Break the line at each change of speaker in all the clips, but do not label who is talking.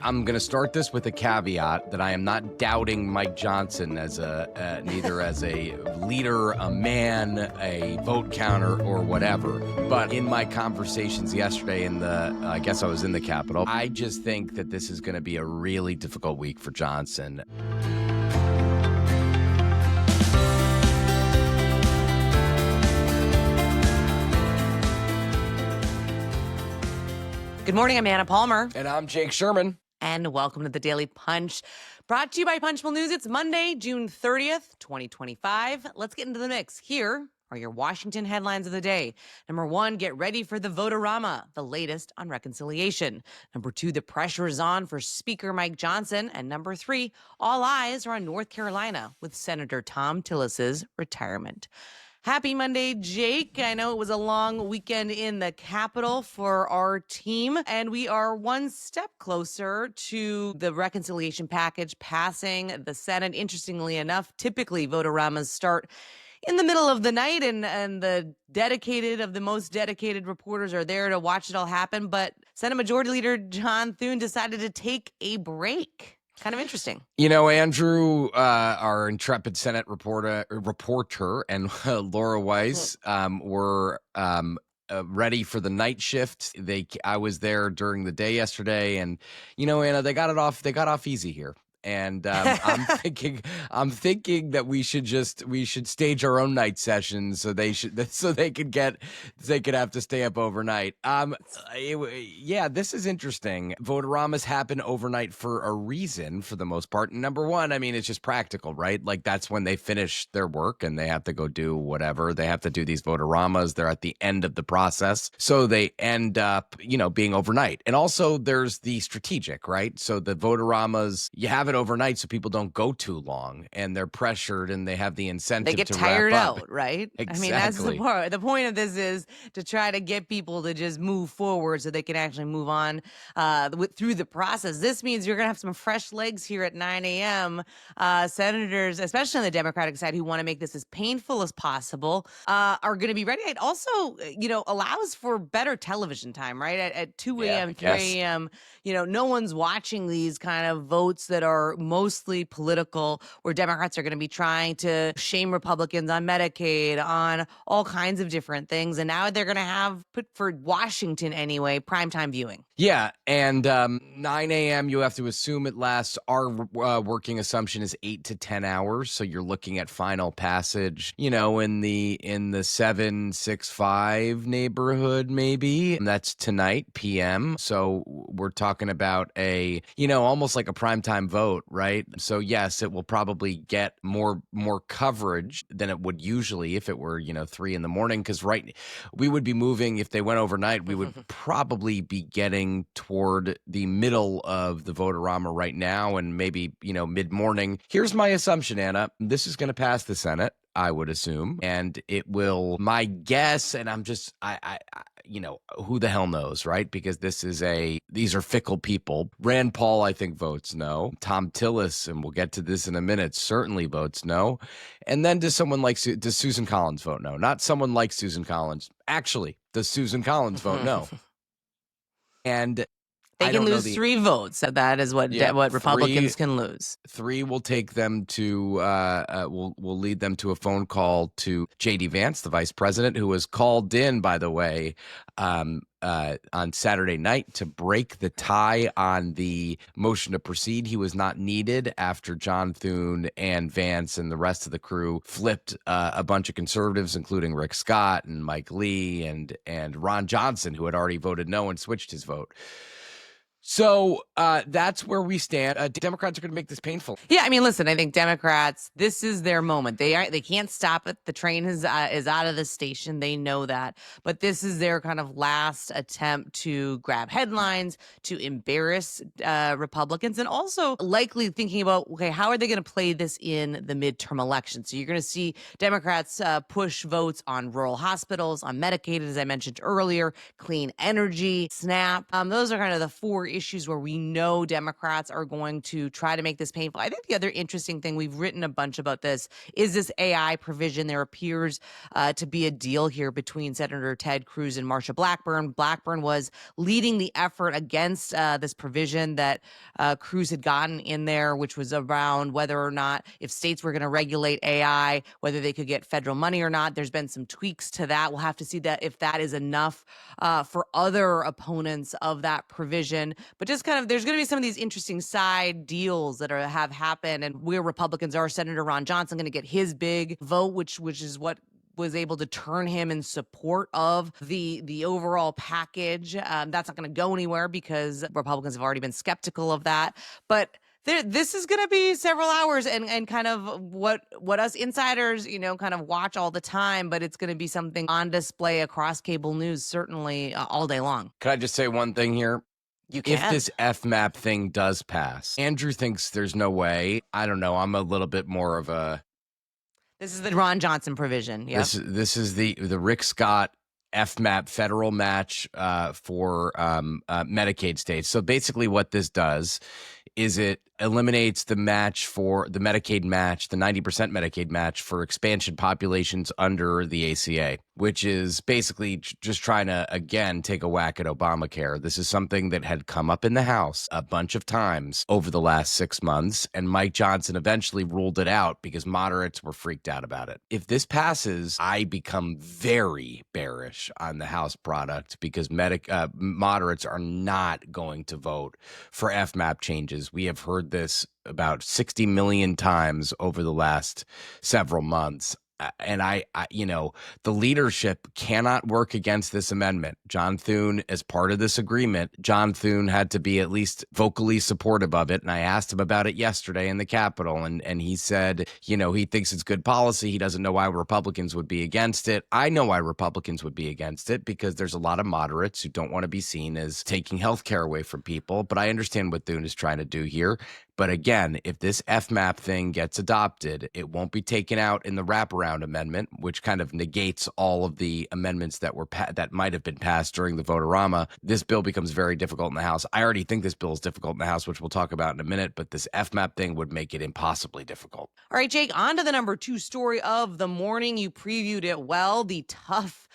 I'm going to start this with a caveat that I am not doubting Mike Johnson as neither as a leader, a man, a vote counter, or whatever. But in my conversations yesterday I guess I was in the Capitol, I just think that this is going to be a really difficult week for Johnson.
Good morning, I'm Anna Palmer.
And I'm Jake Sherman.
And welcome to the Daily Punch, brought to you by Punchbowl News. It's Monday, June 30th, 2025. Let's get into the mix. Here are your Washington headlines of the day. Number one, get ready for the vote-a-rama, the latest on reconciliation. Number two, the pressure is on for Speaker Mike Johnson. And number three, all eyes are on North Carolina with Senator Thom Tillis' retirement. Happy Monday, Jake. I know it was a long weekend in the Capitol for our team, and we are one step closer to the reconciliation package passing the Senate. Interestingly enough, typically vote-a-ramas start in the middle of the night, and the most dedicated reporters are there to watch it all happen. But Senate Majority Leader John Thune decided to take a break. Kind of interesting.
You know, Andrew, our intrepid Senate reporter and Laura Weiss were ready for the night shift. I was there during the day yesterday, and you know, Anna, they got off easy here. And I'm thinking that we should stage our own night sessions so they could have to stay up overnight. This is interesting. Vote-a-ramas happen overnight for a reason, for the most part. Number one, I mean, it's just practical, right? Like, that's when they finish their work and they have to go do whatever. They have to do these vote-a-ramas. They're at the end of the process, so they end up, being overnight. And also, there's the strategic, right? So the vote-a-ramas, you have it overnight so people don't go too long, and they're pressured and they have the incentive to wrap up.
They get tired out, right?
Exactly.
I mean, that's the part. The point of this is to try to get people to just move forward so they can actually move on through the process. This means you're going to have some fresh legs here at 9 a.m. Senators, especially on the Democratic side, who want to make this as painful as possible, are going to be ready. It also, allows for better television time, right? At 2 a.m., 3 a.m., no one's watching these kind of votes that are mostly political, where Democrats are going to be trying to shame Republicans on Medicaid, on all kinds of different things. And now they're going to have, for Washington anyway, primetime viewing. Yeah.
And 9 a.m., you have to assume it lasts. Our working assumption is 8 to 10 hours. So you're looking at final passage, in the 7-6-5 neighborhood, maybe. And that's tonight, PM. So we're talking about almost like a primetime vote, right? So yes, it will probably get more coverage than it would usually if it were, 3 a.m, because we would be moving, if they went overnight, we would probably be getting toward the middle of the vote-a-rama right now, and maybe, mid-morning. Here's my assumption, Anna. This is going to pass the Senate, I would assume, and it will, my guess, and I'm just, who the hell knows, right? Because these are fickle people. Rand Paul, I think, votes no. Thom Tillis, and we'll get to this in a minute, certainly votes no. And then does Susan Collins vote no? Not someone like Susan Collins. Actually, does Susan Collins vote no? And
they can lose 3 votes. So that is what Republicans can lose.
3 will take them to will lead them to a phone call to J.D. Vance, the vice president, who was called in, by the way, on Saturday night to break the tie on the motion to proceed. He was not needed after John Thune and Vance and the rest of the crew flipped a bunch of conservatives, including Rick Scott and Mike Lee and Ron Johnson, who had already voted no and switched his vote. So that's where we stand. Democrats are going to make this painful.
Yeah, I mean, listen, I think Democrats, this is their moment. They can't stop it. The train is out of the station. They know that. But this is their kind of last attempt to grab headlines, to embarrass Republicans, and also likely thinking about, okay, how are they going to play this in the midterm election? So you're going to see Democrats push votes on rural hospitals, on Medicaid, as I mentioned earlier, clean energy, SNAP. Those are kind of the 4 issues where we know Democrats are going to try to make this painful. I think the other interesting thing, we've written a bunch about this, is this AI provision. There appears to be a deal here between Senator Ted Cruz and Marsha Blackburn. Blackburn was leading the effort against this provision that Cruz had gotten in there, which was around whether or not, if states were going to regulate AI, whether they could get federal money or not. There's been some tweaks to that. We'll have to see that if that is enough for other opponents of that provision. But just kind of, there's going to be some of these interesting side deals that have happened, and where Republicans are. Senator Ron Johnson going to get his big vote, which is what was able to turn him in support of the overall package. That's not going to go anywhere because Republicans have already been skeptical of that. But this is going to be several hours and kind of what us insiders, kind of watch all the time, but it's going to be something on display across cable news, certainly all day long.
Can I just say one thing here?
You can.
If this FMAP thing does pass, Andrew thinks there's no way. I don't know. I'm a little bit more of a...
This is the Ron Johnson provision. Yep.
This is the Rick Scott FMAP federal match for Medicaid states. So basically what this does is it eliminates the match for the Medicaid match, the 90% Medicaid match for expansion populations under the ACA, which is basically just trying to, again, take a whack at Obamacare. This is something that had come up in the House a bunch of times over the last 6 months, and Mike Johnson eventually ruled it out because moderates were freaked out about it. If this passes, I become very bearish on the House product because moderates are not going to vote for FMAP changes. We have heard this about 60 million times over the last several months. And I, the leadership cannot work against this amendment. John Thune, as part of this agreement, John Thune had to be at least vocally supportive of it. And I asked him about it yesterday in the Capitol. And he said, he thinks it's good policy. He doesn't know why Republicans would be against it. I know why Republicans would be against it because there's a lot of moderates who don't want to be seen as taking health care away from people. But I understand what Thune is trying to do here. But again, if this FMAP thing gets adopted, it won't be taken out in the wraparound amendment, which kind of negates all of the amendments that that might have been passed during the vote-a-rama. This bill becomes very difficult in the House. I already think this bill is difficult in the House, which we'll talk about in a minute, but this FMAP thing would make it impossibly difficult.
All right, Jake, on to the number 2 story of the morning. You previewed it well, the tough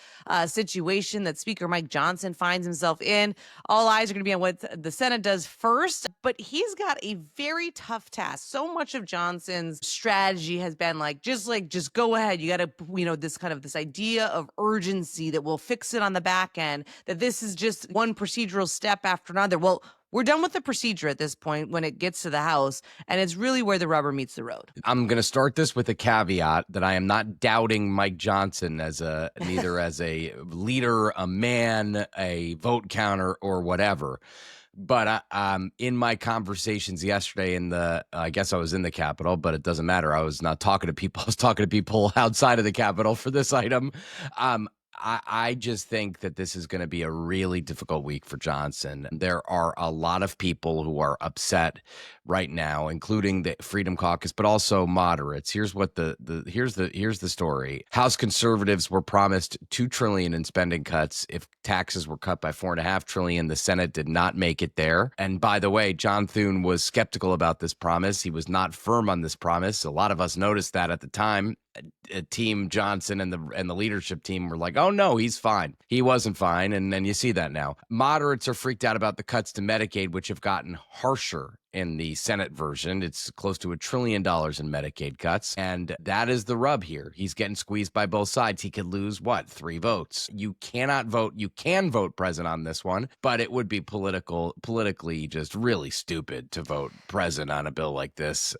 situation that Speaker Mike Johnson finds himself in. All eyes are going to be on what the Senate does first, but he's got a very tough task. So much of Johnson's strategy has been just go ahead. You got to, this idea of urgency that we'll fix it on the back end, that this is just one procedural step after another. Well, we're done with the procedure at this point when it gets to the House, and it's really where the rubber meets the road.
I'm going to start this with a caveat that I am not doubting Mike Johnson neither as a leader, a man, a vote counter, or whatever. But in my conversations yesterday I guess I was in the Capitol, but it doesn't matter. I was not talking to people. I was talking to people outside of the Capitol for this item. I just think that this is going to be a really difficult week for Johnson. There are a lot of people who are upset right now, including the Freedom Caucus, but also moderates. Here's what here's the story. House conservatives were promised $2 trillion in spending cuts if taxes were cut by $4.5 trillion. The Senate did not make it there. And by the way, John Thune was skeptical about this promise. He was not firm on this promise. A lot of us noticed that at the time. Team Johnson and the leadership team were like, oh no, he's fine. He wasn't fine. And then you see that now. Moderates are freaked out about the cuts to Medicaid, which have gotten harsher in the Senate version. It's close to $1 trillion in Medicaid cuts. And that is the rub here. He's getting squeezed by both sides. He could lose 3 votes. You cannot vote. You can vote present on this one, but it would be politically just really stupid to vote present on a bill like this.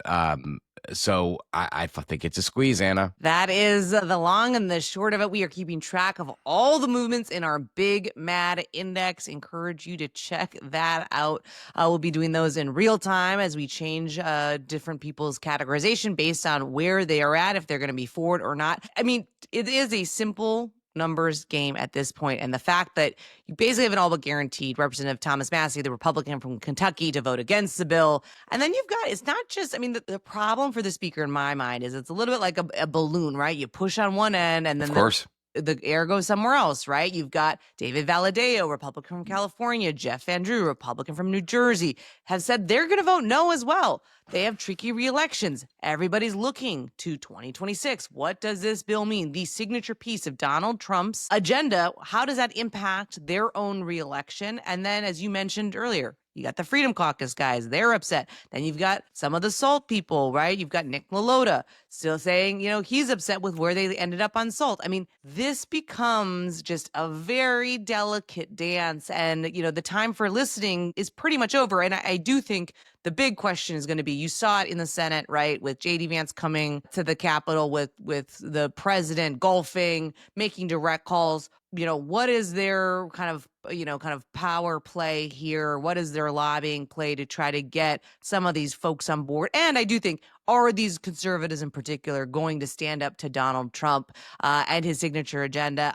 So I think it's a squeeze, Anna.
That is the long and the short of it. We are keeping track of all the movements in our Big Mad Index. Encourage you to check that out. We'll be doing those in real time as we change different people's categorization based on where they are at, if they're going to be for it or not. I mean, it is a simple numbers game at this point, and the fact that you basically have an all but guaranteed Representative Thomas Massie, the Republican from Kentucky, to vote against the bill. And then you've got, it's not just, the problem for the speaker in my mind is it's a little bit like a balloon, right? You push on one end and then
of course.
the air goes somewhere else, right? You've got David Valadao, Republican from California, Jeff Van Drew, Republican from New Jersey, have said they're going to vote no as well. They have tricky re-elections. Everybody's looking to 2026. What does this bill mean? The signature piece of Donald Trump's agenda, how does that impact their own re-election? And then, as you mentioned earlier, you got the Freedom Caucus guys. They're upset. Then you've got some of the SALT people, right? You've got Nick LaLota still saying, he's upset with where they ended up on SALT. I mean, this becomes just a very delicate dance. And, the time for listening is pretty much over. And I do think the big question is going to be, you saw it in the Senate, right, with J.D. Vance coming to the Capitol with the president golfing, making direct calls. What is their kind of power play here? What is their lobbying play to try to get some of these folks on board? And I do think, are these conservatives in particular going to stand up to Donald Trump and his signature agenda?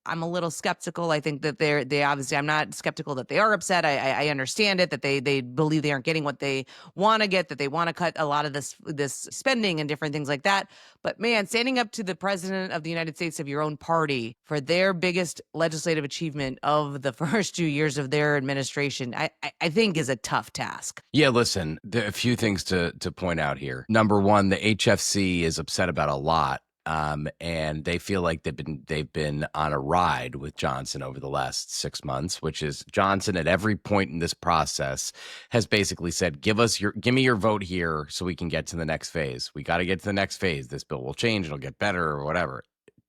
I'm a little skeptical. I think that they obviously, I'm not skeptical that they are upset. I understand it, that they believe they aren't getting what they want to get, that they want to cut a lot of this spending and different things like that. But man, standing up to the president of the United States of your own party for their biggest legislative achievement of the first 2 years of their administration, I think is a tough task.
Yeah, listen, there are a few things to point out here. Number one, the HFC is upset about a lot. And they feel like they've been on a ride with Johnson over the last 6 months, which is Johnson at every point in this process has basically said, give me your vote here so we can get to the next phase. We got to get to the next phase. This bill will change. It'll get better or whatever.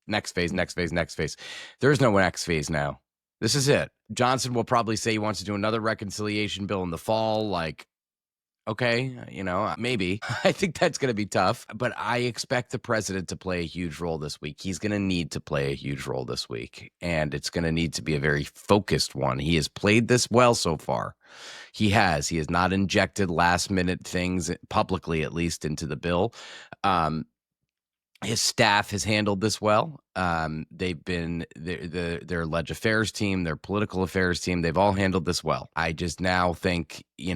Next phase, next phase, next phase. There's no next phase now. This is it. Johnson will probably say he wants to do another reconciliation bill in the fall. Like, okay, maybe. I think that's going to be tough, but I expect the president to play a huge role this week. He's going to need to play a huge role this week, and it's going to need to be a very focused one. He has played this well so far. He has not injected last minute things publicly, at least, into the bill. His staff has handled this well. They've been their leg affairs team, their political affairs team. They've all handled this well. I just now think, he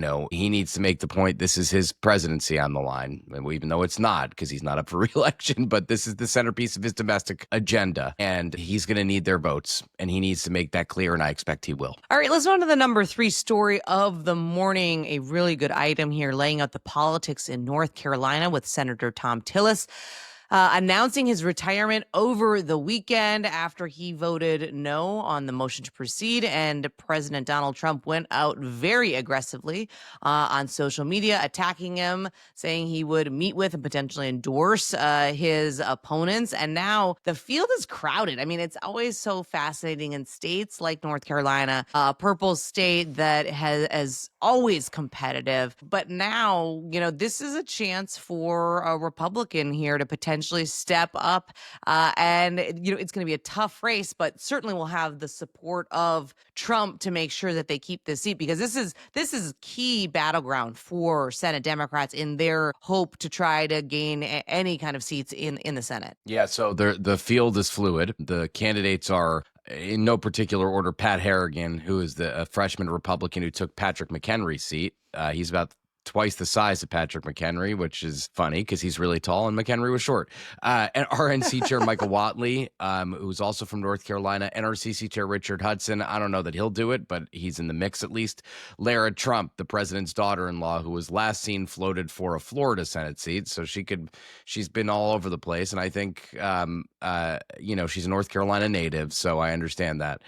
needs to make the point. This is his presidency on the line, even though it's not, because he's not up for re-election. But this is the centerpiece of his domestic agenda, and he's going to need their votes, and he needs to make that clear. And I expect he will.
All right, let's go on to the number 3 story of the morning. A really good item here, laying out the politics in North Carolina with Senator Thom Tillis. Announcing his retirement over the weekend after he voted no on the motion to proceed. And President Donald Trump went out very aggressively on social media, attacking him, saying he would meet with and potentially endorse his opponents. And now the field is crowded. I mean, it's always so fascinating in states like North Carolina, a purple state that has always competitive. But now, this is a chance for a Republican here to potentially step up. And, it's going to be a tough race, but certainly will have the support of Trump to make sure that they keep this seat, because this is key battleground for Senate Democrats in their hope to try to gain any kind of seats in the Senate.
Yeah, so the field is fluid. The candidates are, in no particular order, Pat Harrigan, who is a freshman Republican who took Patrick McHenry's seat. He's about twice the size of Patrick McHenry, which is funny because he's really tall and McHenry was short. And RNC Chair Michael Whatley, who's also from North Carolina, NRCC Chair Richard Hudson. I don't know that he'll do it, but he's in the mix at least. Lara Trump, the president's daughter-in-law, who was last seen floated for a Florida Senate seat, so she's been all over the place. And I think, she's a North Carolina native, so I understand that.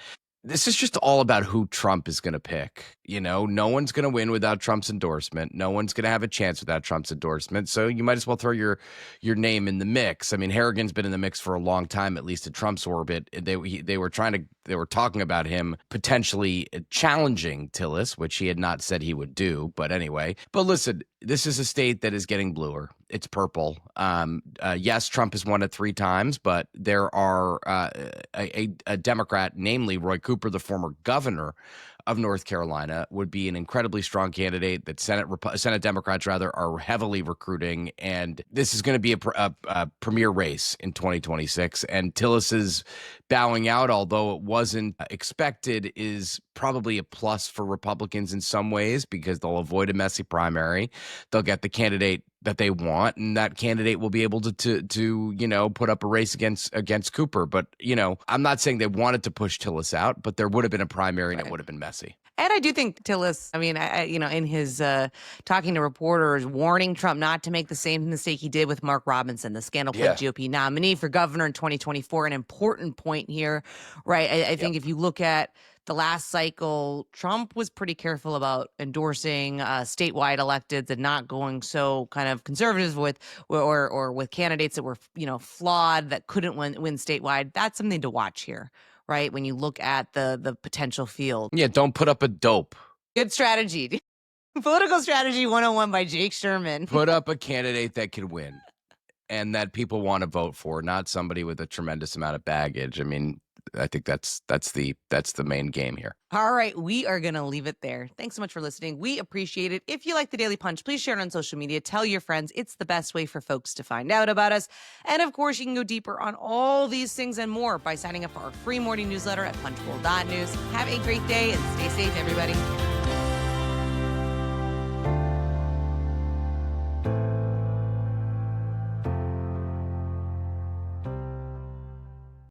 This is just all about who Trump is going to pick. No one's going to win without Trump's endorsement. No one's going to have a chance without Trump's endorsement. So you might as well throw your name in the mix. I mean, Harrigan's been in the mix for a long time, at least at Trump's orbit. They were talking about him potentially challenging Tillis, which he had not said he would do. But anyway, listen, this is a state that is getting bluer. It's purple. Yes, Trump has won it 3 times, but there are a Democrat, namely Roy Cooper, the former governor of North Carolina, would be an incredibly strong candidate that Senate Democrats are heavily recruiting, and this is going to be a premier race in 2026. And Tillis's bowing out, although it wasn't expected, is probably a plus for Republicans in some ways because they'll avoid a messy primary. They'll get the candidate that they want, and that candidate will be able to put up a race against Cooper. But I'm not saying they wanted to push Tillis out, but there would have been a primary and it would have been messy.
And I do think Tillis, I mean, in his talking to reporters, warning Trump not to make the same mistake he did with Mark Robinson, the scandal-plagued GOP nominee for governor in 2024. An important point here, right? I think if you look at the last cycle, Trump was pretty careful about endorsing statewide electeds and not going so kind of conservative with or with candidates that were flawed, that couldn't win statewide. That's something to watch here, right? When you look at the potential field.
Yeah, don't put up a dope.
Good strategy. Political Strategy 101 by Jake Sherman.
Put up a candidate that could win and that people want to vote for, not somebody with a tremendous amount of baggage. I mean, I think that's the main game here.
All right, we are going to leave it there. Thanks so much for listening. We appreciate it. If you like the Daily Punch, please share it on social media. Tell your friends. It's the best way for folks to find out about us. And of course, you can go deeper on all these things and more by signing up for our free morning newsletter at punchbowl.news. Have a great day and stay safe, everybody.